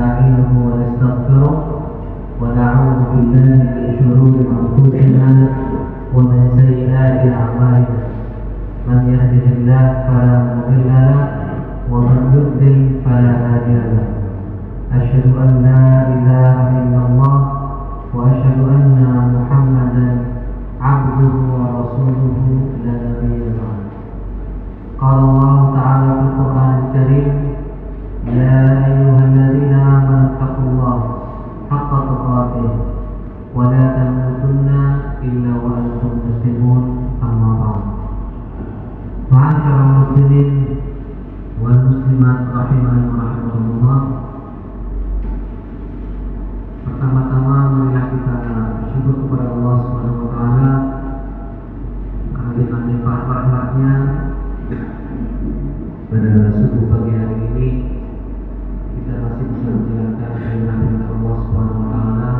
ونستعينه ونستغفره ونعوذ بالله من شرور أنفسنا ومن سيئات أعمالنا من يهده الله فلا مضل له ومن يضلل فلا هادي له أشهد أن لا إله إلا الله وأشهد أن محمدا عبده ورسوله لا نبي بعده. قال الله تعالى في القرآن الكريم: يا أيها الذين آمنوا اتقوا الله حق تقاته ولا تموتن إلا وأنتم مسلمون. أما بعد. معاشر المسلمين والmuslimat rahimani wa rahimakumullah. Pertama-tama marilah kita bersyukur kepada Allah Subhanahu wa taala karena dengan limpah rahmatnya pada subuh pagi hari ini kita masih bisa menjalankan perintah Allah Subhanahu wa taala.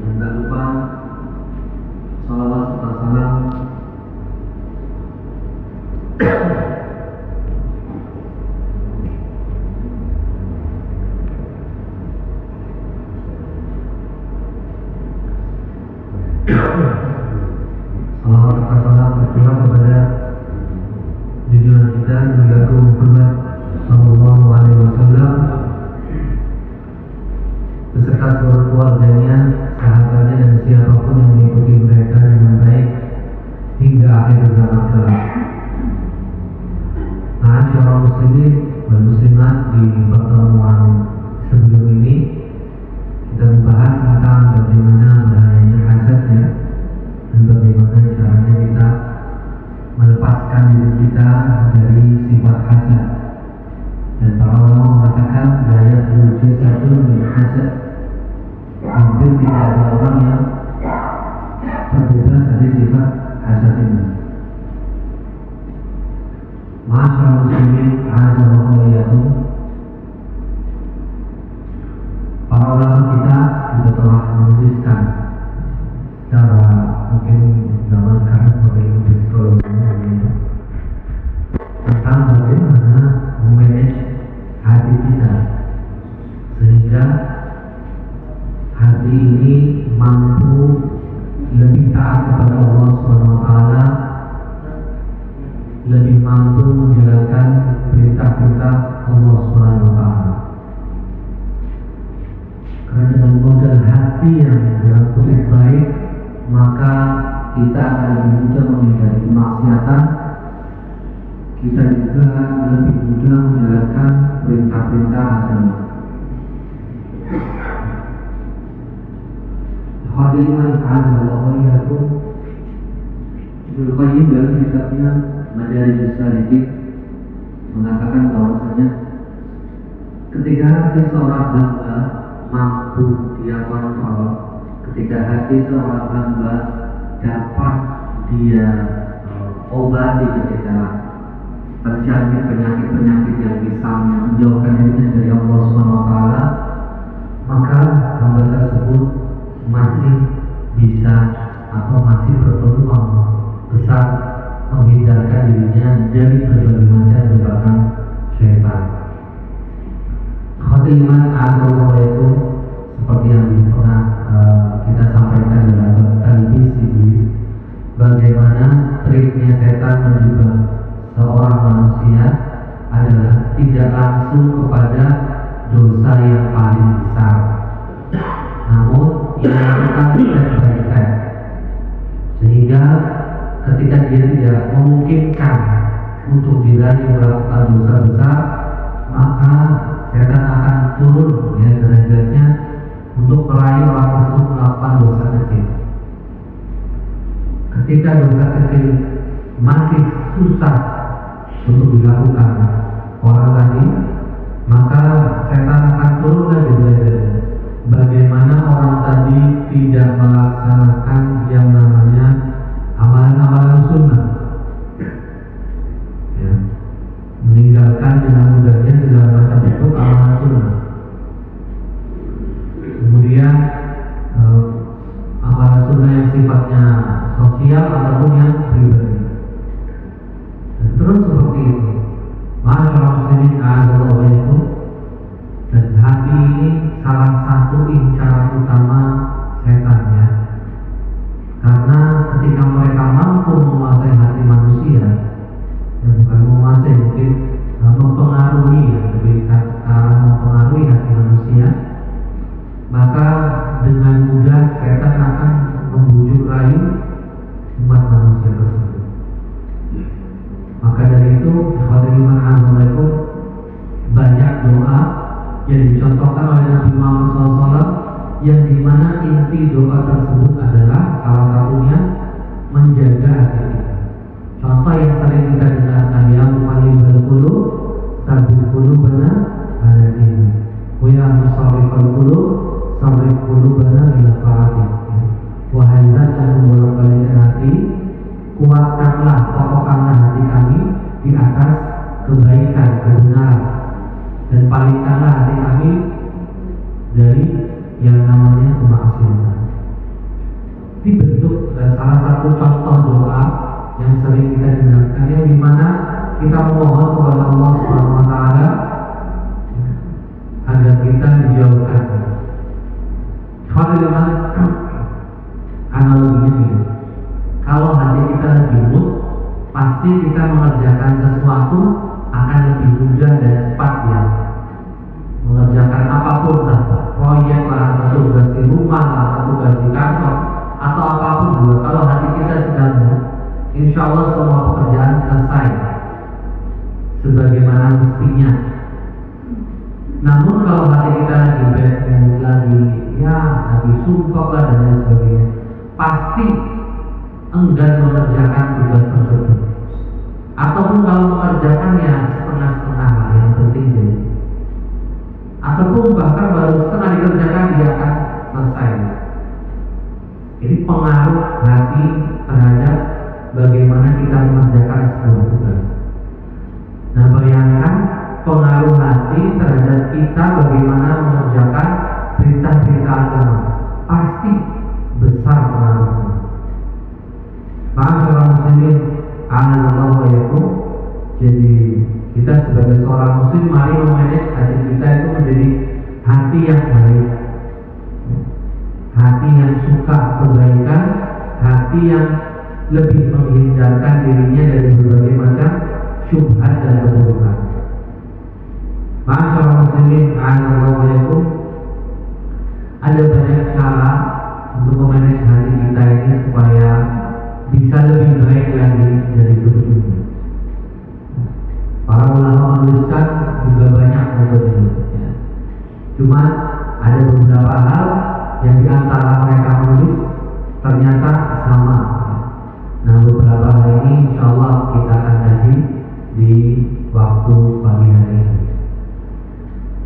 Dan tak lupa salawat serta salam salawat serta salam tercurah kepada junjungan kita Nabi Muhammad sallallahu alaihi wasallam beserta seluruh keluarganya, sahabatnya dan siapapun yang mengikuti mereka dengan baik hingga akhir zaman kelak. Ma'asyiral muslimin dan muslimat, di pertemuan sebelum ini kita membahas tentang bagaimana bahayanya hasad ya, dan bagaimana caranya kita melepaskan diri kita dari sifat hasad. Dan para ulama mengatakan daya wujud satu min hasad, hampir tidak ada orang yang terbebas dari sifat hasad ini. Ma'asyiral muslimin azza wa jalla, para ulama kita juga telah menuliskan secara mungkin zaman sekarang seperti itu psikologi tentang bagaimana memanage hati kita sehingga hati ini mampu lebih taat kepada Allah Subhanahu wa taala, lebih mampu menjalankan perintah-perintah Allah Subhanahu wa taala. Karena dengan modal hati yang dalam kondisi baik, maka kita akan lebih mudah menghindari kemaksiatan. Kita juga lebih mudah menjalankan perintah-perintah agama. Hadirin azza wa jalla, Ibnu Qayyim dalam kitabnya Madarijus Salikin mengatakan bahwasanya ketika hati seorang hamba mampu dia kontrol, ketika hati seorang hamba dapat dia obati, ketika terjangkit penyakit-penyakit yang bisa menjauhkan dirinya dari Allah Subhanahu wa taala, maka hamba tersebut masih bisa atau masih berpeluang besar menghindarkan dirinya dari berbagai macam jebakan syaitan. Khotimah agama itu seperti yang pernah kita sampaikan dalam bab talbis iblis, bagaimana triknya setan menjebak seorang manusia adalah tidak langsung kepada dosa yang paling besar, namun ia lakukan step by step, sehingga ketika dia tidak memungkinkan untuk diraih melakukan dosa besar, maka setan akan turun ya derajatnya untuk meraih orang tersebut melakukan dosa kecil. Ketika dosa kecil masih susah untuk dilakukan orang tadi, maka setan akan turun lagi derajatnya. Bagaimana orang tadi tidak melaksanakan yang namanya amalan-amalan sunnah, ya, meninggalkan dengan mudahnya segala macam bentuk amalan sunnah. Kemudian amalan sunnah yang sifatnya sosial ataupun yang pribadi. Dan terus seperti itu. Masyaallah muslimin a'adzallahu itu, dan hati ini salah satu incaran utama setan ya. Karena ketika mereka mampu menguasai hati manusia, ya bukan menguasai, mungkin mempengaruhi ya, lebih ke arah mempengaruhi hati manusia, maka dengan mudah setan akan membujuk rayu umat manusia tersebut. Maka dari itu, Assalamualaikum, banyak doa yang dicontohkan oleh Nabi Muhammad SAW, yang dimana inti doa tersebut adalah salah satunya menjaga hati kita. Contoh yang sering kita dengarkan, ya muqallibal qulub tsabbit qulubana ala dinik, wa ya musarrifal qulub sarrif qulubana ila ta'atik. Wahai zat yang membolak-balikkan hati, kuatkanlah, kokohkanlah hati kami di atas kebaikan, kebenaran, dan palingkanlah hati kami dari yang namanya kemaksiatan. Ini bentuk salah satu contoh doa yang sering kita dengarkan, yang dimana kita memohon kepada Allah Subhanahu Wa Taala agar kita dijauhkan. Kalau analoginya gitu, kalau hati kita lagi mood, pasti kita mengerjakan sesuatu akan lebih mudah dan cepat ya. Mengerjakan apapun, proyek lah, atau tugas di rumah lah, atau tugas di kantor, atau apapun juga. Kalau hati kita sedang mood, insya Allah semua pekerjaan selesai sebagaimana mestinya. Namun kalau hati kita lagi bad mood, lagi sumpah lah dan lain sebagainya, pasti enggan mengerjakan tugas tersebut. Ataupun kalau mengerjakan ya setengah-setengah lah, yang penting jadi. Ataupun bahkan baru setengah dikerjakan dia akan selesai. Ini pengaruh hati terhadap bagaimana kita mengerjakan sebuah tugas. Nah, bayangkan pengaruh hati terhadap kita bagaimana mengerjakan perintah-perintah agama, pasti besar pengaruhnya. Ma'asyiral muslimin a'adzallahu wa iyyakum. Jadi kita sebagai seorang muslim, mari memanage hati kita itu menjadi hati yang baik, hati yang suka kebaikan, hati yang lebih menghindarkan dirinya dari berbagai macam syubhat dan keburukan. Ma'asyiral muslimin a'adzallahu wa iyyakum, ada banyak cara untuk memanage hati kita ini supaya bisa lebih baik lagi dari sebelumnya. Para ulama menuliskan juga banyak metode ya. Cuma ada beberapa hal yang diantara mereka menulis ternyata sama ya. Nah, beberapa hal ini insya Allah kita akan kaji di waktu pagi hari ini.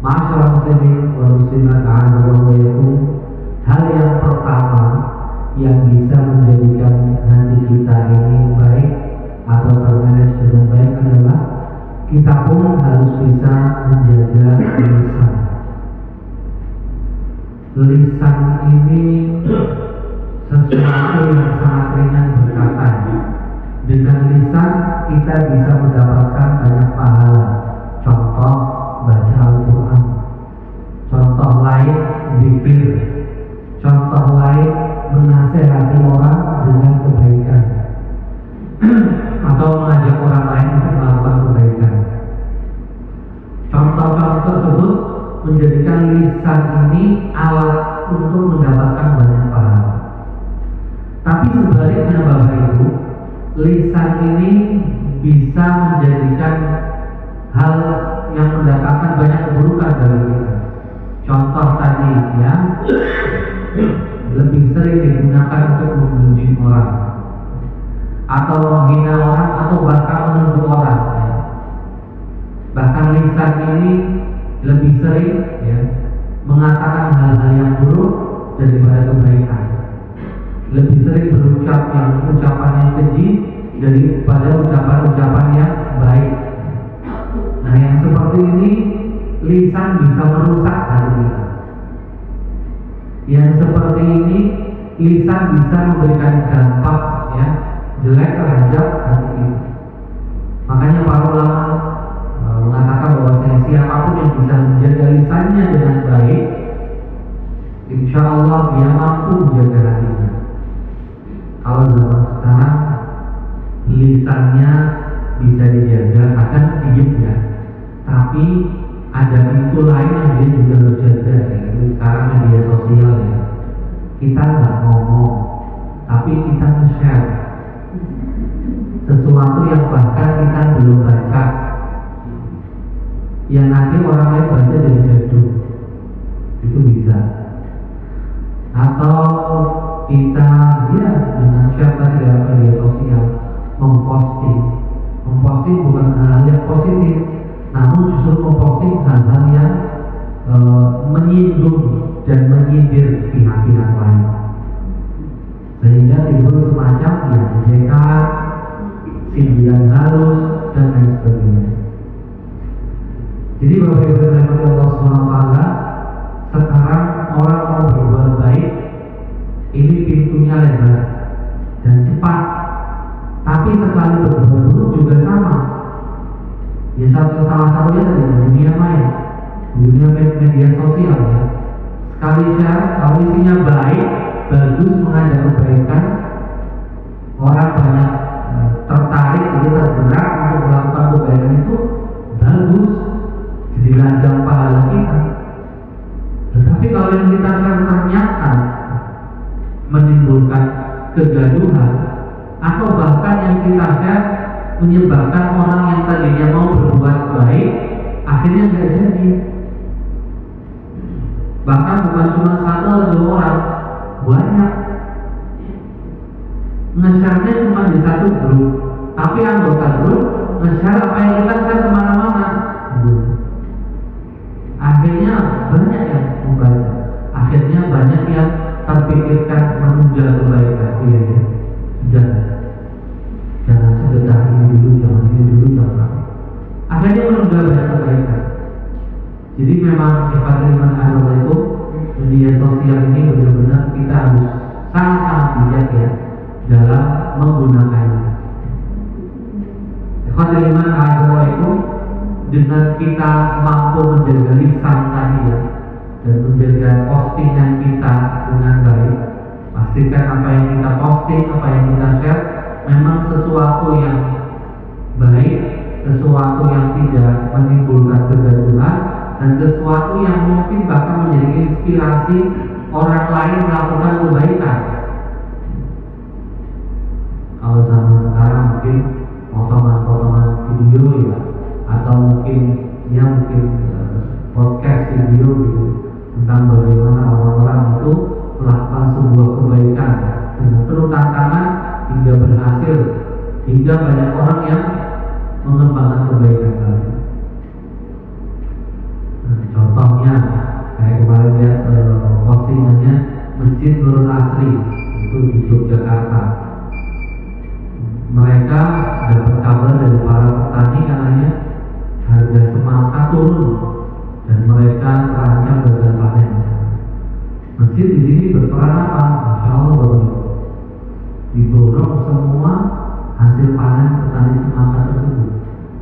Ma'asyiral muslimin wal muslimat a'adzallahu wa iyyakum, hal yang pertama yang bisa menjadikan hati kita ini baik atau termanage dengan baik adalah kita pun harus bisa menjaga lisan. Lisan ini sesuatu yang sangat ringan berkata. Dengan lisan kita bisa mendapatkan banyak pahala. Contoh baca Al-Quran, contoh lain zikir, contoh lain menasehati orang dengan kebaikan atau mengajak orang lain untuk melakukan kebaikan. Contoh-contoh tersebut menjadikan lisan ini alat untuk mendapatkan banyak pahala. Tapi sebaliknya Bapak Ibu, lisan ini bisa menjadikan hal yang mendatangkan banyak keburukan dari kita. Contoh tadi ya, lebih sering digunakan untuk membenci orang, atau menghina orang, atau bahkan menuduh orang ya. Bahkan lisan ini lebih sering ya, mengatakan hal-hal yang buruk daripada kebaikan. Lebih sering berucap ucapan yang keji daripada ucapan-ucapan yang baik. Nah, yang seperti ini lisan bisa merusak hati kita. Yang seperti ini lisan bisa memberikan dampak ya jelek terhadap hati kita. Makanya para ulama mengatakan bahwa lisannya bisa dijaga, kadang diem ya, tapi ada pintu lain yang dia juga harus jaga. Itu sekarang media sosial ya, kita nggak ngomong tapi kita nge-share sesuatu yang bahkan kita belum baca, yang nanti orang lain baca jadi gaduh, itu bisa. Atau kita ya dengan share tadi dalam media sosial, memposting bukan hal yang positif, namun justru memposting hal-hal yang menyinggung dan menyindir pihak-pihak lain, sehingga timbul semacam ya ejekan, sindiran halus dan lain sebagainya. Jadi Bapak Ibu rahmati Allah SWT, sekarang orang mau berbuat baik ini pintunya lebar dan cepat, tapi sekali berbuat buruk juga sama. Ya salah satunya dari dunia maya, dunia media sosial ya. Sekali share, kalau isinya baik, bagus, mengajak kebaikan, orang banyak tertarik, tergerak untuk melakukan kebaikan, itu bagus, jadi ladang pahala kita. Tetapi kalau yang kita share ternyata menimbulkan kegaduhan, atau bahkan yang kita share menyebabkan orang yang tadinya mau berbuat baik akhirnya nggak jadi. Bahkan bukan cuma satu atau dua orang, banyak. Nge-share-nya cuma di satu grup, tapi anggota grup nge-share apa yang kita share kemana-mana. Akhirnya banyak yang membaca, akhirnya banyak yang terpikirkan menunda kebaikan. Iya ya, jangan sekedar ini dulu, jangan. Akhirnya menunda banyak kebaikan. Jadi memang iman itu media sosial ini benar-benar kita harus sangat-sangat bijak ya dalam menggunakannya. Iman itu dengan kita mampu menjaga lisan tadi ya, dan menjaga postingan kita dengan baik, pastikan apa yang kita posting, apa yang kita share memang sesuatu yang baik, sesuatu yang tidak menimbulkan kegaduhan, dan sesuatu yang mungkin bahkan menjadi inspirasi orang lain melakukan kebaikan. Kalau zaman sekarang mungkin potongan-potongan video ya, atau mungkin podcast video gitu tentang bagaimana orang-orang itu melakukan sebuah kebaikan dengan penuh tantangan hingga berhasil, hingga banyak orang yang mengembangkan kebaikan tadi. Contohnya, saya kemarin lihat postingannya Masjid Nurul Asri itu di Yogyakarta. Mereka dapat kabar dari para petani katanya harga semangka turun dan mereka terancam gagal panen. Masjid di sini berperan apa? Masya Allah Bapak, didorong semua hasil panen petani semangka tersebut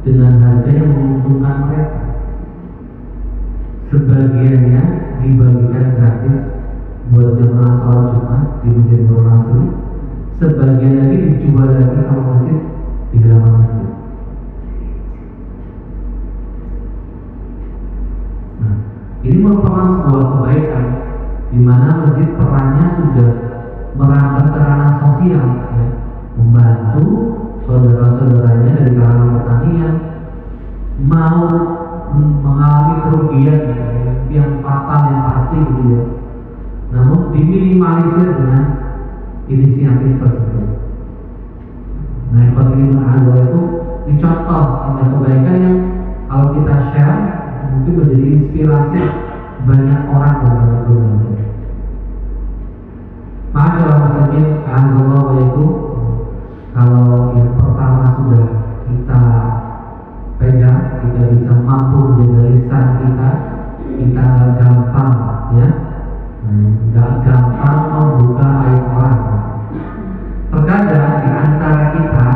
dengan harga yang menguntungkan mereka. Sebagiannya dibagikan gratis buat jemaah sholat Jumat di Masjid Nurul Asri, sebagian lagi dijual lagi sama masjid di halaman masjid. Nah, ini merupakan sebuah kebaikan di mana masjid perannya sudah merambah ke ranah sosial ya, membantu saudara-saudaranya dari kalangan petani yang mau mengalami kerugian yang fatal, yang pasti gitu ya, namun diminimalisir dengan inisiatif tersebut. Nah, iman itu dicontoh dengan kebaikan yang kalau kita share mungkin menjadi inspirasi banyak orang dan banyak keluarga. Masyaallah muslimin azallahu itu kalau yang pertama sudah kita pegang, kita bisa mampu menjaga lisan kita nggak gampang ya, nggak gampang membuka aib orang. Terkadang di antara kita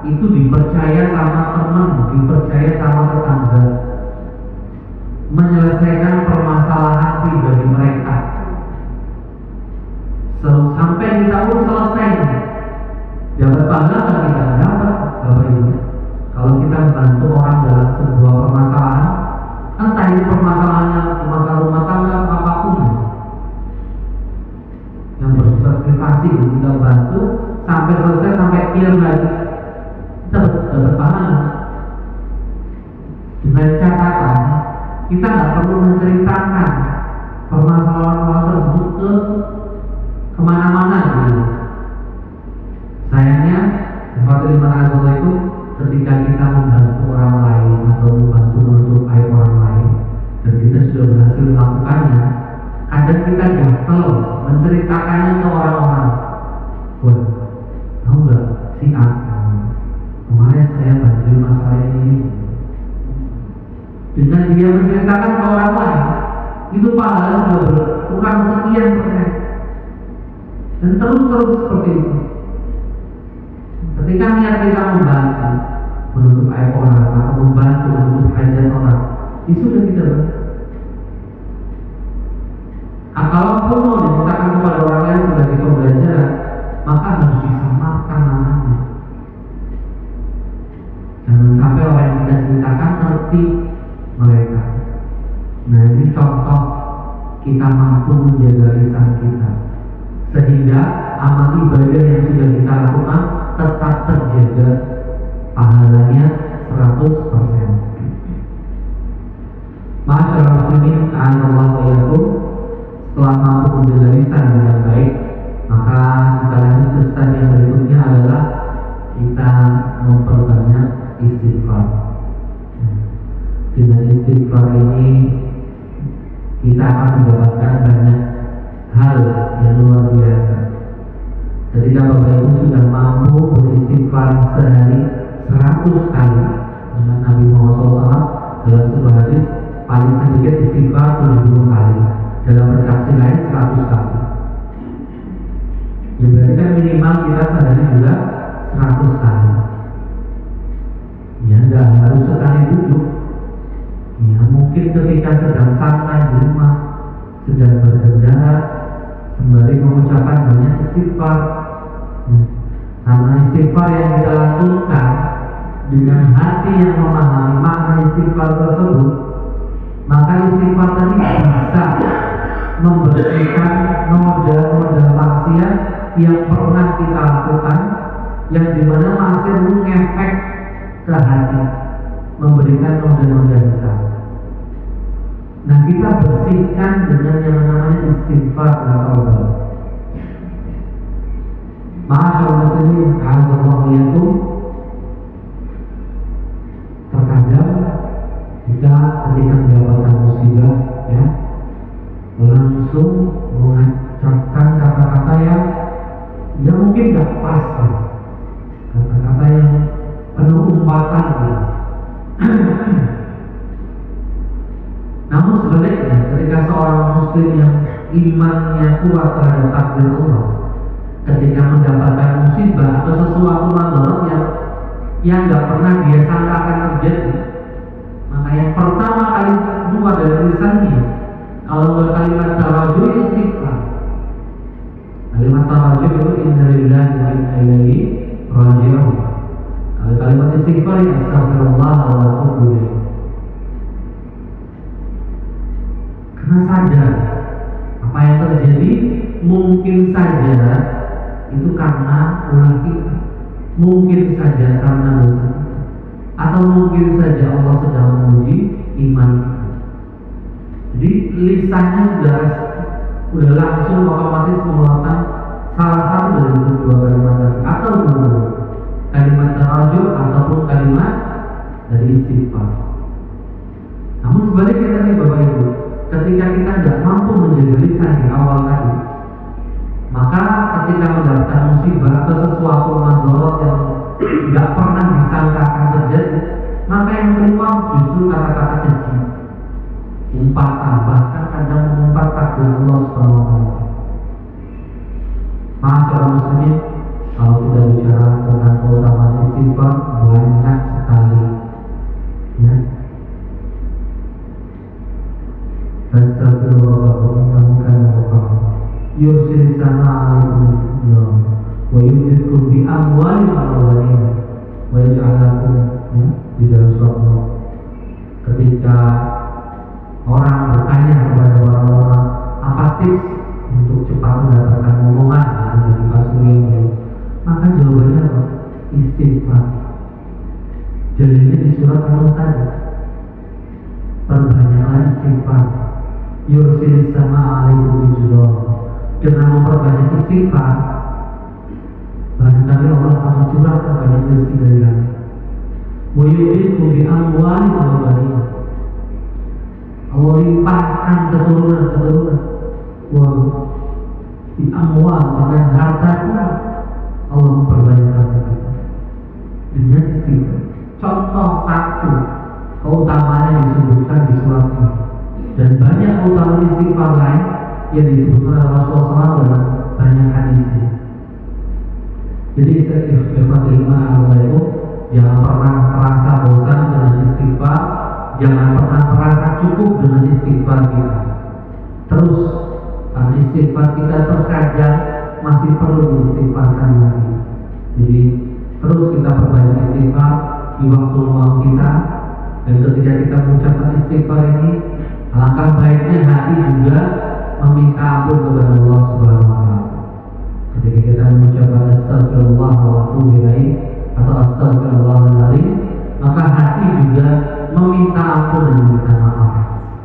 itu dipercaya sama teman, dipercaya sama tetangga menyelesaikan permasalahan pribadi mereka, sampai kita selesai. Dapat pahala kan kita dapat, kita membantu orang dalam sebuah permasalahan, entah itu permasalahannya masalah rumah tangga apapun yang bersifat privasi, kita bantu sampai selesai, sampai clear lagi, kita dapat pahala. Dengan catatan kita nggak perlu menceritakan permasalahan tersebut ke kemana-mana gitu. Sayangnya itu ketika kita membantu orang lain atau membantu menutup aib orang lain dan kita sudah berhasil melakukannya, kadang kita gatel menceritakannya ke orang-orang. Wah, tahu nggak si A, kemarin saya bantu masalah ini. Dengan dia menceritakan ke orang lain, itu pahala sudah berkurang sekian persen. Dan terus seperti itu. Ketika niat kita membantu menutup aib orang atau membantu menutup hajat orang, itu sudah kita bantu. Kalaupun mau diceritakan kepada orang lain sebagai pembelajaran, maka harus disamakan namanya. Jangan sampai orang yang kita ceritakan ngerti mereka. Nah, ini contoh kita mampu menjaga lisan kita, sehingga amal ibadah yang sudah kita lakukan tetap terjaga pahalanya 100%. Masyaallah muslimin, a'anallahu wa iyyakum. Setelah mampu menjaga lisan dengan baik, maka kita lanjut ke step yang berikutnya adalah kita memperbanyak istighfar. Dengan istighfar ini kita akan mendapatkan banyak hal yang luar biasa. Ketika Bapak Ibu sudah mampu beristighfar sehari 100 kali, dengan Nabi Muhammad SAW dalam sebuah hadis paling sedikit istighfar 70 kali, dalam redaksi lain 100 kali. Ya berarti kan minimal kita sehari juga 100 kali. Ya nggak harus sekali duduk. Ya mungkin ketika sedang santai di rumah, sedang berkendara, sembari mengucapkan banyak istighfar. Karena istighfar yang kita lakukan dengan hati yang memahami makna istighfar tersebut, maka istighfar tadi bisa membersihkan noda-noda maksiat yang pernah kita lakukan, yang dimana masih mengefek ke hati, memberikan noda-noda kita. Nah, kita bersihkan dengan yang namanya istighfar dan taubat. Masyaallah muslimin, a'adzallahu iyyakum. Terkadang kita ketika mendapatkan musibah, ya, langsung mengucapkan kata-kata yang mungkin gak pas, ya. Kata-kata yang penuh umpatan, ya. Namun sebaliknya, ketika seorang muslim yang imannya kuat terhadap takdir Allah, ketika mendapatkan musibah atau sesuatu mandorot yang gak pernah dia sangkakan terjadi, maka yang pertama kali keluar dari lisannya, kalau kalimat tawajuh, istighfar. Kalimat tawajuh itu inna lillahi wa inna ilaihi raji'un. Kalau kalimat istighfar, astagfirullah wa atubu ilaih. Karena sadar apa yang terjadi mungkin saja itu karena ulah kita, mungkin saja karena dosa, atau mungkin saja Allah sedang menguji iman kita. Jadi lisannya sudah langsung otomatis mengeluarkan salah satu dari kedua kalimat tadi, atau dua, kalimat tawajuh ataupun kalimat dari istighfar. Namun sebaliknya tadi Bapak Ibu, ketika kita tidak mampu menjaga lisan di awal tadi, maka ketika mendapatkan musibah atau sesuatu mandorot yang tidak pernah disangkakan terjadi, maka yang keluar justru kata-kata keji, umpatan, bahkan kadang mengumpat takdir Allah SWT. Masyaallah muslimin, kalau kita bicara tentang keutamaan istighfar, banyak sekali, ya. Yursil sama alaikum wa yumditkum bi amwalin wa banina wa yaj'alakum jawabannya apa? Istighfar. Jadinya di surat An-Nur tadi, perbanyaklah istighfar. Yursilis sama alaikum bijullah. Dengan memperbanyak istighfar, barangkali Allah akan mencurahkan banyak rezeki dari langit. Wa yudhikum bi amwali wa banin. Allah limpahkan keturunan. Wa bi amwal, dengan harta pun Allah memperbanyak harta kita dengan istighfar. Contoh satu keutamaan yang disebutkan di surat ini, dan banyak keutamaan istighfar lain yang disebutkan oleh Rasulullah SAW dalam banyak hadisnya. Jadi istighfar Allah itu jangan pernah merasa bosan dengan istighfar, jangan pernah merasa cukup dengan istighfar kita. Terus, karena istighfar kita terkadang masih perlu diistighfarkan lagi. Jadi terus kita perbanyak istighfar di waktu luang kita, dan ketika kita mengucapkan istighfar ini, alangkah baiknya hati juga meminta ampun kepada Allah Subhanahu wa taala. Ketika kita mengucapkan astagfirullah wa atubu ilaih atau astagfirullahaladzim, maka hati juga meminta ampun dan meminta maaf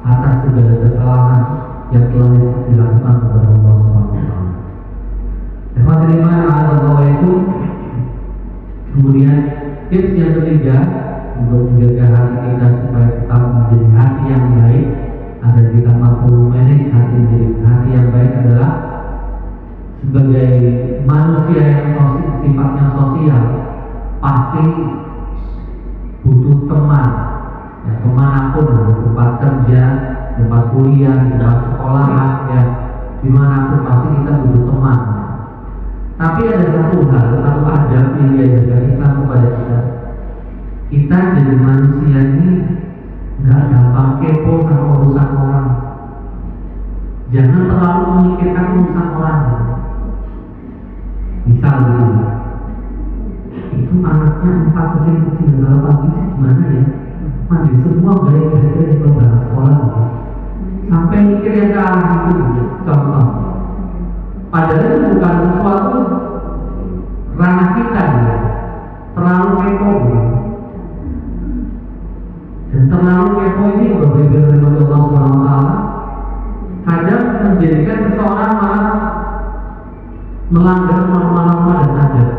atas segala kesalahan yang telah dilakukan kepada Allah Subhanahu wa taala. Kemudian tips yang ketiga untuk menjaga hati kita supaya tetap menjadi hati yang baik, agar kita mampu manage hati menjadi hati yang baik adalah sebagai manusia yang sifatnya sosial pasti butuh teman, ya, kemanapun, tempat kerja, tempat kuliah, tempat sekolah, ya, dimanapun pasti kita butuh teman. Tapi ada satu hal, satu adab yang diajarkan Islam kepada kita. Kita jadi manusia ini nggak gampang kepo sama urusan orang. Jangan terlalu memikirkan urusan orang. Misal begini, itu anaknya 4 kecil-kecil, kalau pagi sih gimana ya? Mandi semua gaya-gaya kalau berangkat sekolah gitu. Sampai mikir yang ke arah itu, contoh. Padahal itu bukan sesuatu ranah kita, ya. Terlalu kepo, ya. Dan terlalu kepo ini berbeda dengan Allah SWT, kadang menjadikan seseorang malah melanggar norma-norma dan adat.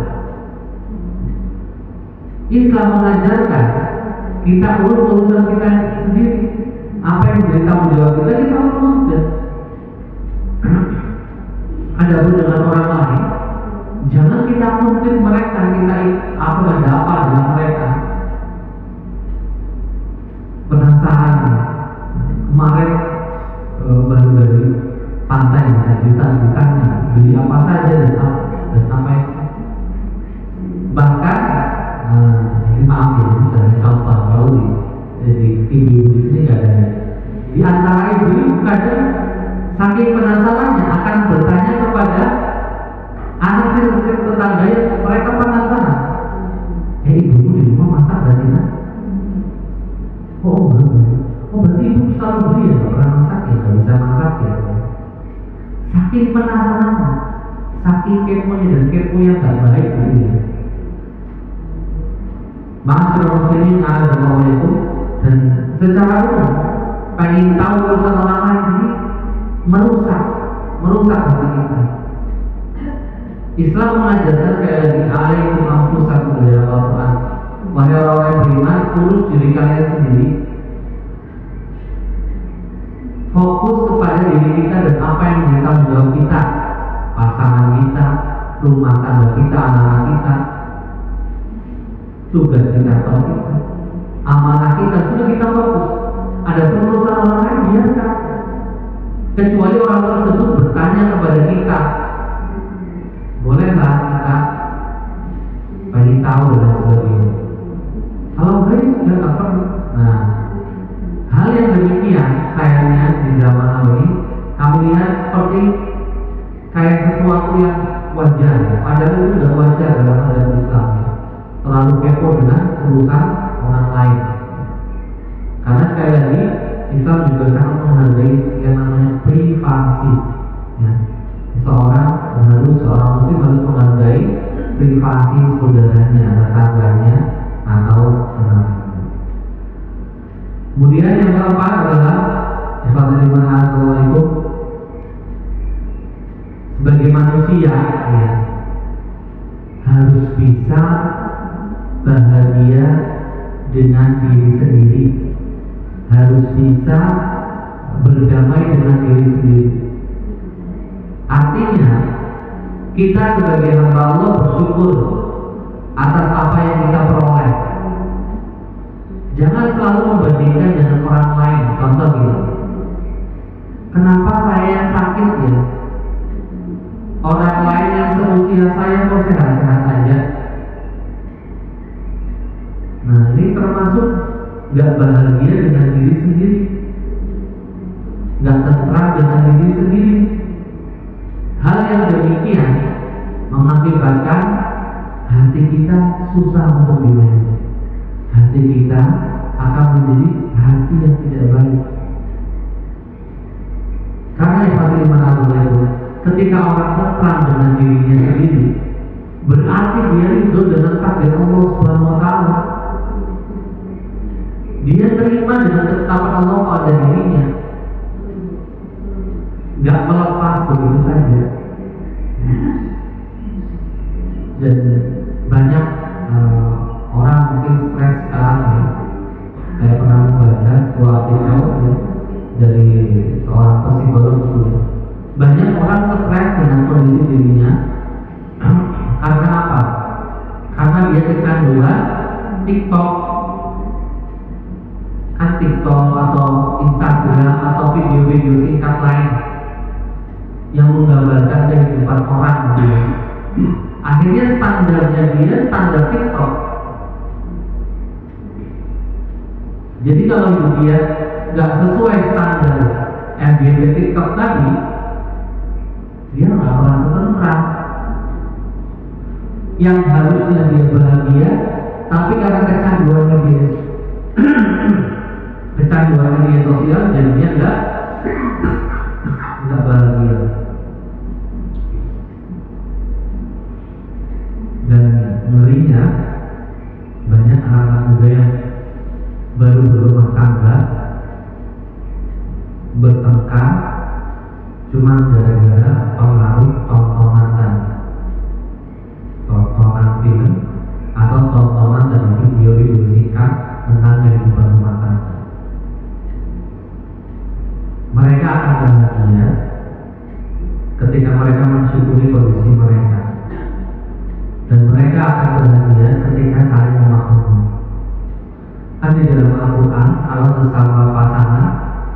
Islam mengajarkan kita urus urusan kita sendiri. Apa yang menjadi tanggung jawab kita urus sudah. Adapun dengan orang lain, jangan kita mungkin mereka, kita ada apa dengan mereka. Penasaran, kemarin baru dari pantai jutaan-jutaan beli apa saja dan sampai bahkan ini maaf ya, misalnya contoh jauh di ibu di sini nggak ada. Di antara ibu kadang saking penasarannya akan bertanya kepada anak sir tetangga yang mereka penasaran. Ibumu di rumah masak nggak sih? Oh enggak. Oh berarti ibu selalu beli ya, nggak pernah masak ya, nggak bisa masak ya. Saking penasarannya, saking keponya, dan kepo yang nggak baik gitu ya. Masyarakat muslimin azza itu, dan secara umum pengen tahu urusan orang lain ini merusak hati kita. Islam mengajarkan sekali lagi, alaikum anfusakum dalam Al-Quran, wahai orang yang beriman, urus diri kalian sendiri, fokus kepada diri kita dan apa yang menjadi tanggung jawab kita, pasangan kita, rumah tangga kita, anak-anak kita, tugas kita atau kita, amanah kita, sudah kita fokus. Ada urusan orang lain biarkan, kecuali orang tersebut bertanya kepada kita, bolehlah kita bagi tahu dan sebagainya. Kalau enggak sudah tak perlu. Nah, hal yang demikian sayangnya di zaman ini kami lihat seperti kayak sesuatu yang wajar, padahal itu sudah wajar dalam adat Islam. Terlalu kepo dengan urusan orang lain. Karena sekali lagi Islam juga sangat menghargai yang namanya privasi. Ya. Seorang muslim harus menghargai privasi saudaranya, tetangganya, atau tenangnya. Kemudian yang keempat adalah Assalamualaikum, sebagai manusia ya, harus bisa bahagia dengan diri sendiri, harus bisa berdamai dengan diri sendiri. Artinya kita sebagai hamba Allah bersyukur atas apa yang kita peroleh. Jangan selalu membandingkan dengan orang lain. Contoh gitu, kenapa saya yang sakit ya, orang lain yang seusia saya kok sehat-sehat aja. Nah, ini termasuk gak bahagia dengan diri sendiri, gak tentram dengan diri sendiri. Hal yang demikian mengakibatkan hati kita susah untuk dimanage. Hati kita akan menjadi hati yang tidak baik. Karena yang ketika orang tentram dengan dirinya sendiri, berarti dia ridho dengan takdir Allah Subhanahu wa Ta'ala. Dia terima dengan ketetapan Allah pada dirinya, gak melepas begitu saja. Dan banyak orang mungkin stres sekarang ya. Saya pernah membaca sebuah artikel ya, dari seorang psikolog ya. Banyak orang stres dengan kondisi dirinya karena apa? Karena dia kecanduan TikTok. Kan TikTok atau Instagram atau video-video singkat lain yang menggambarkan kehidupan orang gitu. Akhirnya standarnya dia standar TikTok. Jadi kalau dia nggak sesuai standar MBT TikTok tadi, dia nggak merasa tentram. Yang harusnya dia bahagia, tapi karena kecanduannya dia kecanduan media sosial, jadinya enggak bahagia. Dan ngerinya banyak anak-anak muda yang baru berumah tangga bertengkar cuma gara-gara pengaruh tontonan film atau tontonan dan video-video singkat tentang kehidupan rumah tangga. Mereka akan bahagia ketika mereka mensyukuri kondisi mereka, dan mereka akan bahagia ketika saling memaklumi. Kan di dalam Al-Quran, kalau sesama pasangan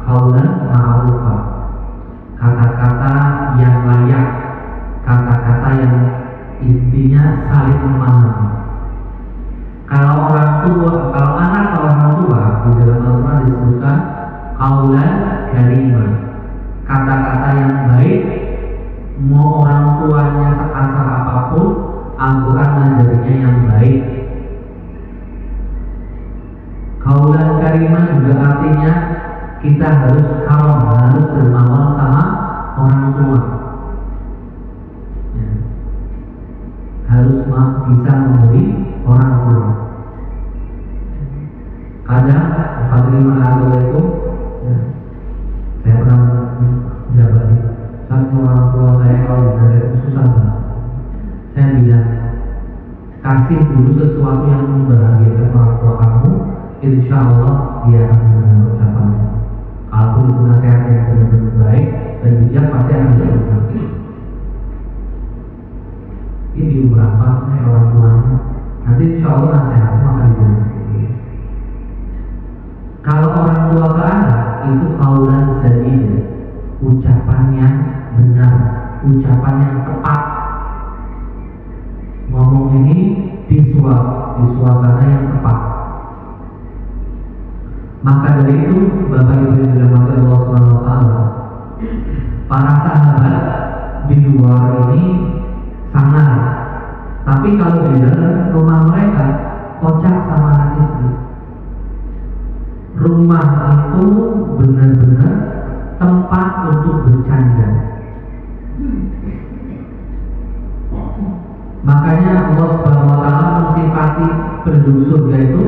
qaulan ma'rufah, kata-kata yang layak, kata-kata yang intinya saling memahami. Kalau orang tua, kalau anak atau orang tua di dalam Al-Quran disebutkan qaulan karimah, kata-kata yang baik. Mau orang tuanya sekasar apapun, Al-Quran ngajarinya yang baik. Qaulan karimah juga artinya kita harus karam, harus dermawan sama orang tua ya. Harus bisa memberi orang tua. Kadang Assalamualaikum ya, saya pernah menjabat satu orang tua saya kalau ditanya itu susah banget. Saya bilang, kasih dulu sesuatu yang membahagiakan orang tua kamu, insya Allah dia akan mendengar ucapannya. Kalau itu nasihat yang benar-benar baik dan bijak, pasti akan berguna. Ini diumrahkan oleh orang tuanya, nanti insya Allah nasihatnya akan didengar. Kalau orang tua ke anak itu qaulan sadid, ucapan yang benar, ucapan yang tepat. Ngomong ini di suasana yang tepat. Maka dari itu, Bapak Ibu yang dirahmati Allah Subhanahu wa Ta'ala, para sahabat di luar ini sangat, tapi kalau di dalam rumah mereka kocak sama anak istri. Rumah itu benar-benar tempat untuk bercanda. Makanya Allah Subhanahu wa Ta'ala penduduk surga itu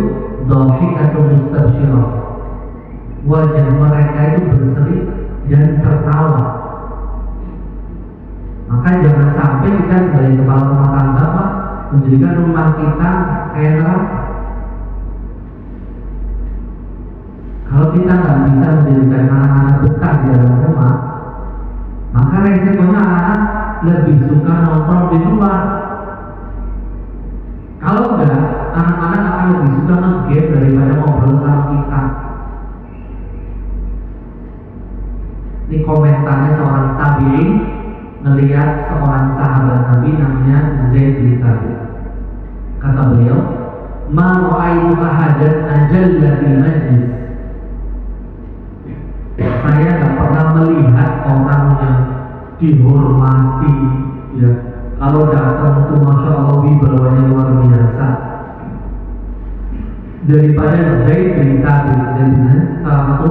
dhahikatun mustabsyirah, wajah mereka itu berseri dan tertawa. Maka jangan sampai kita sebagai kepala rumah tangga menjadikan rumah kita kayak neraka. Kalau kita nggak bisa menjadikan anak-anak betah di dalam rumah, maka resikonya anak lebih suka nongkrong di luar. Kalau enggak, anak-anak akan lebih suka nge-game daripada ngobrol sama kita. Ini komentarnya seorang tabi'in melihat seorang sahabat Nabi namanya Zaid bin Thabit. Kata beliau, "Ma ra'aitu ahadan ajalla fil majlis." Saya tidak pernah melihat orang yang dihormati, ya. Kalau datang itu masya Allah wibawanya luar biasa daripada Zaid bin Thabit, dan salah satu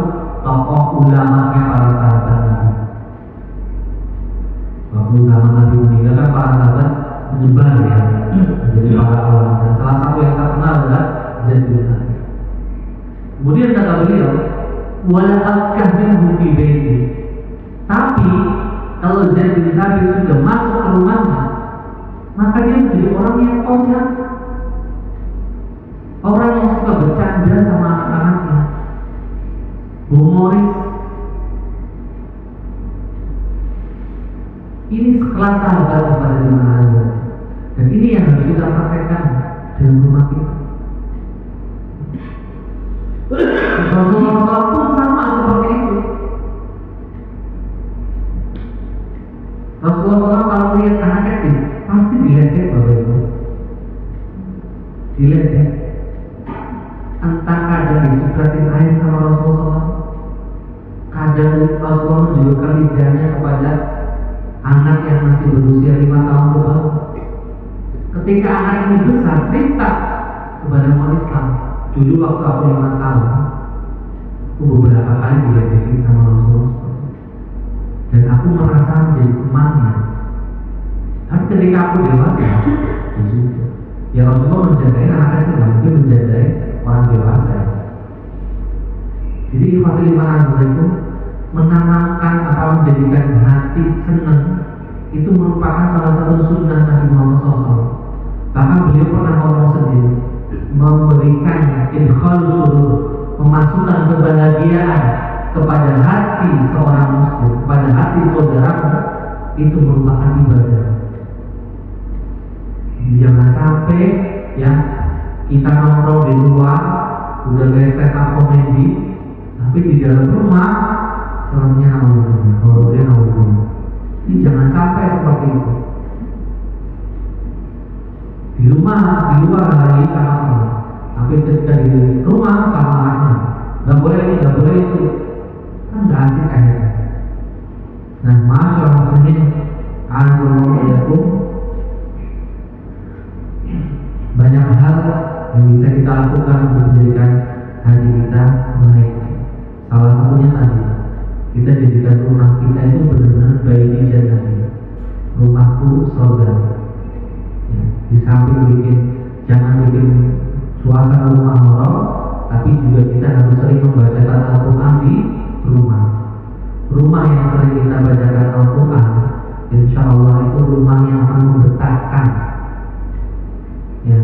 tokoh ulamanya para sahabat Nabi. Waktu zaman Nabi meninggal kan para sahabat menyebar ya, jadi para ulama, dan salah satu yang terkenal adalah Zaid bin Thabit. Kemudian kata beliau, wala akah minhu fi baiti. Tapi kalau Zaid bin Thabit sudah masuk ke rumahnya, maka dia menjadi orang yang konyol, orang yang suka bercanda sama anak-anaknya, humoris. Ini sekelas sahabat kepada dimana, dan ini yang harus kita praktekkan dalam rumah kita. Rasulullah pun sama seperti itu. Rasulullah kalau lihat anak kecil pasti diledek Bapak Ibu, diledek. Entah kadang disukratin air sama Rasulullah, kadang Rasulullah menunjukkan lidahnya kepada anak yang masih berusia 5 tahun ke bawah. Ketika anak ini besar, cerita kepada umat Islam, dulu waktu aku 5 tahun, aku beberapa kali diledekin sama Rasulullah, dan aku merasa menjadi temannya. Tapi ketika aku dewasa, ya Rasulullah menjadai anak kecil, nggak mungkin menjadai orang dewasa. Jadi ikhwatul iman itu menanamkan apa, menjadikan hati senang, itu merupakan salah satu sunnah Nabi Muhammad SAW. Bahkan beliau pernah ngomong sendiri, memberikan idkhal surur, memasukkan kebahagiaan kepada hati seorang muslim, kepada hati saudaramu, itu merupakan ibadah. Jangan sampai ya kita nongkrong di luar udah kayak stand up komedi, tapi di dalam rumah selamanya naudzubillah, horornya naudzubillah. Ini jangan sampai seperti itu. Di rumah, di luar lagi sama teman, tapi ketika di rumah sama anaknya, nggak boleh ini, nggak boleh itu, kan nggak asik akhirnya. Nah, masyaallah muslimin, alhamdulillah, banyak hal yang bisa kita lakukan untuk menjadikan hati kita baik. Salah satunya tadi, kita jadikan rumah kita itu benar-benar baiti jannah, rumahku surga. Ya, di samping jangan bikin suasana rumah horor, tapi juga kita harus sering membacakan Al-Quran di rumah. Rumah yang sering kita bacakan Al-Quran, insya Allah itu rumah yang akan membetahkan. Ya,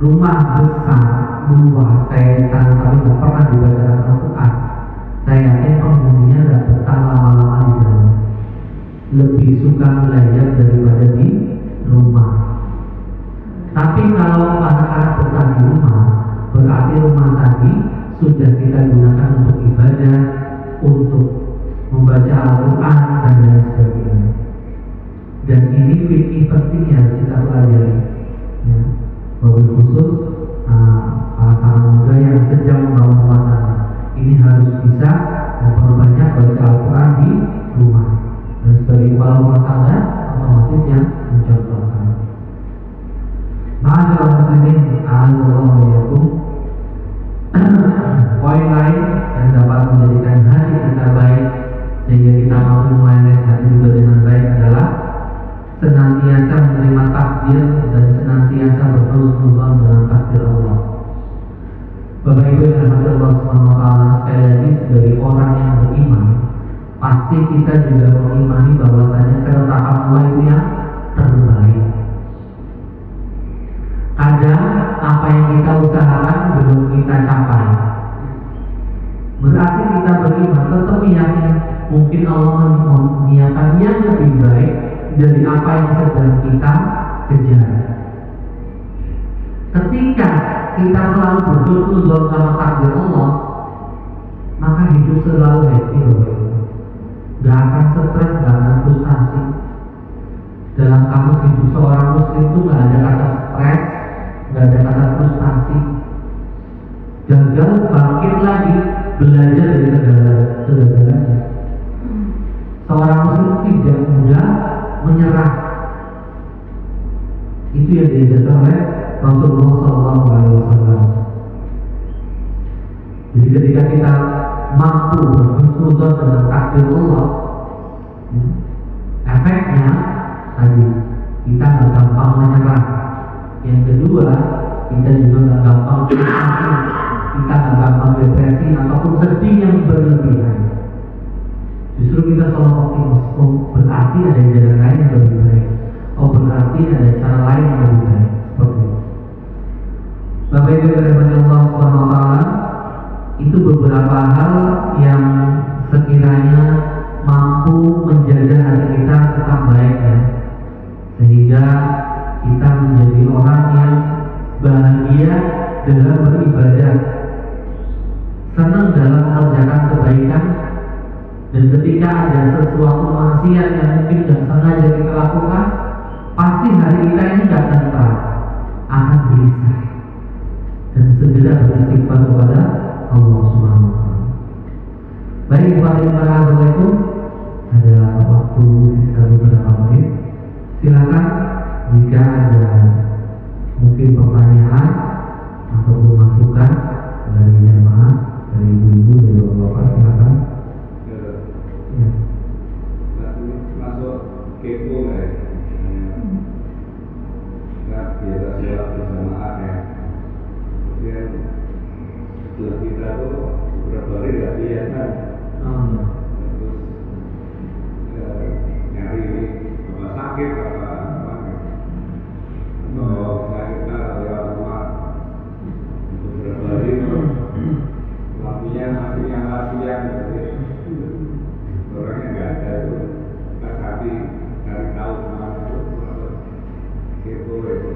rumah besar, luas, setan, tapi tidak pernah dibacakan Al-Quran, saya yakin penghuninya tidak betah lama-lama di dalam, lebih suka belajar daripada di rumah. Tapi kalau anak-anak betah di rumah, berarti rumah tadi sudah kita gunakan untuk ibadah, untuk membaca Al-Quran dan lain sebagainya. Dan ini fikih penting yang harus kita pelajari. Ya, wabil khusus para muda yang sedang membangun rumah tangga, ini harus bisa memperbanyak baca Al-Quran di rumah. Dan sebagai kepala rumah tangga, otomatis yang mencontohkan. Ma'asyiral muslimin, a'azzallahu. Poin lain yang dapat menjadikan hati kita baik sehingga kita mampu memanage hati juga dengan baik adalah senantiasa menerima takdir dan senantiasa berhusnuzon dengan takdir Allah. Bapak Ibu yang dirahmati Allah Subhanahu wa taala, sekali lagi sebagai orang yang beriman, pasti kita juga mengimani bahwasanya ketetapan Allah itu yang terbaik. Kadang apa yang kita usahakan belum kita capai, berarti kita beriman tetap meyakini mungkin Allah menyiapkan yang lebih baik dari apa yang sedang kita kejar. Ketika kita selalu berhusnuzon sama takdir Allah, maka hidup selalu happy, gak akan stres, gak akan frustasi. Dalam kamus hidup seorang muslim itu gak ada kata stres, gak ada kata frustasi. Gagal bangkit lagi, belajar dari kegagalannya. Seorang muslim tidak mudah menyerah. Itu yang diajarkan oleh Rasulullah SAW. Jadi ketika kita mampu berhusnuzon dengan takdir Allah, efeknya tadi kita nggak gampang menyerah. Yang kedua, kita juga nggak gampang frustasi, kita nggak gampang depresi ataupun sedih yang berlebihan. Justru kita selalu optimis. Oh, berarti ada jalan lain yang lebih baik. Oh, berarti ada cara lain yang lebih baik. Seperti itu. Bapak Ibu yang dirahmati Allah Subhanahu wa taala, itu beberapa hal yang sekiranya mampu menjaga hati kita tetap baik, ya, sehingga kita menjadi orang yang bahagia dalam beribadah, senang dalam mengerjakan kebaikan, dan ketika ada sesuatu maksiat yang mungkin tidak sengaja kita lakukan, pasti hati kita ini tidak tenang, akan gelisah dan segera beristighfar kepada Allah Subhanahu wa taala. Baik, Assalamualaikum. Ada waktu sisa beberapa menit. Silakan jika ada mungkin pertanyaan ataupun masukan dari jemaah, dari ibu-ibu, dari bapak-bapak, silakan. Ya. Masuk kepo ya. Nah, biasa sholat berjamaah ya. Kemudian setelah kita tuh beberapa hari nggak lihat kan. Terus nyari apa sakit apa atau kita lewat rumah beberapa hari tuh lampunya masih nyala siang, orangnya nggak ada itu, pas hati cari tahu kemana itu kepo itu.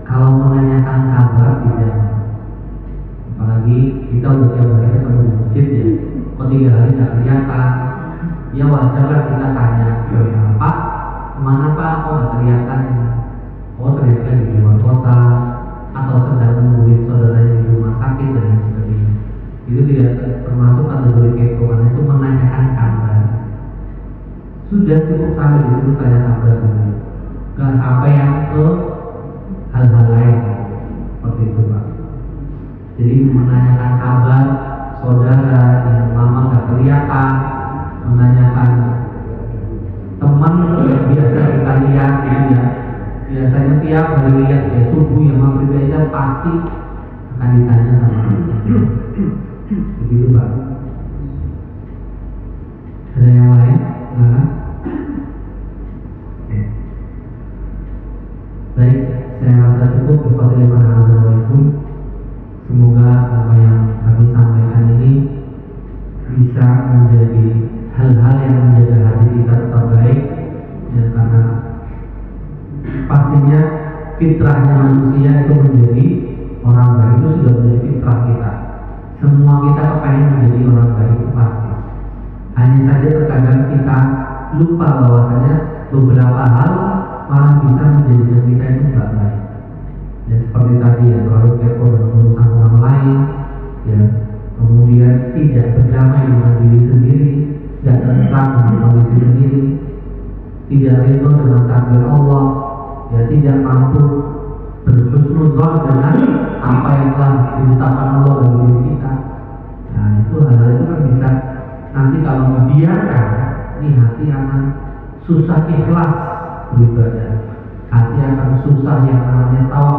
Kalau menanyakan kabar tidak, apalagi kita udah tiap hari ketemu di masjid, ya, kok 3 hari nggak kelihatan, ya wajar lah kita tanya, Pak, kemana Pak, kok nggak kelihatan? Oh, ternyata di luar kota atau sedang menungguin saudaranya di rumah sakit dan lain sebagainya. Itu tidak termasuk kategori kepo, karena itu menanyakan kabar. Sudah cukup sampai di situ tanya kabar dulu, nggak sampai yang ke hal-hal lain seperti itu, Pak. Jadi menanyakan kabar saudara yang lama nggak kelihatan, menanyakan teman yang biasa kita lihat, ya, biasanya tiap hari lihat ya subuh ya maghrib aja pasti akan ditanya sama kita. Begitu, Pak. Ada yang lain? Silakan. Baik, saya rasa cukup. Assalamualaikum. Semoga apa yang kami sampaikan ini bisa menjadi hal-hal yang menjaga hati kita tetap baik, ya, karena pastinya fitrahnya manusia itu menjadi orang baik, itu sudah menjadi fitrah kita. Semua kita kepengen menjadi orang baik, itu pasti. Hanya saja terkadang kita lupa bahwasanya beberapa hal malah bisa menjadikan kita itu tidak baik. Ya, seperti tadi ya, terlalu kepo dengan urusan orang lain, ya, kemudian tidak berdamai dengan diri sendiri, tidak tentram dengan kondisi sendiri, tidak ridho dengan takdir Allah, ya, tidak mampu berhusnuzon dengan apa yang telah ditetapkan Allah bagi diri kita. Nah, itu hal-hal itu kan bisa nanti kalau dibiarkan, ini hati akan susah ikhlas beribadah, hati akan susah susah yang namanya tahu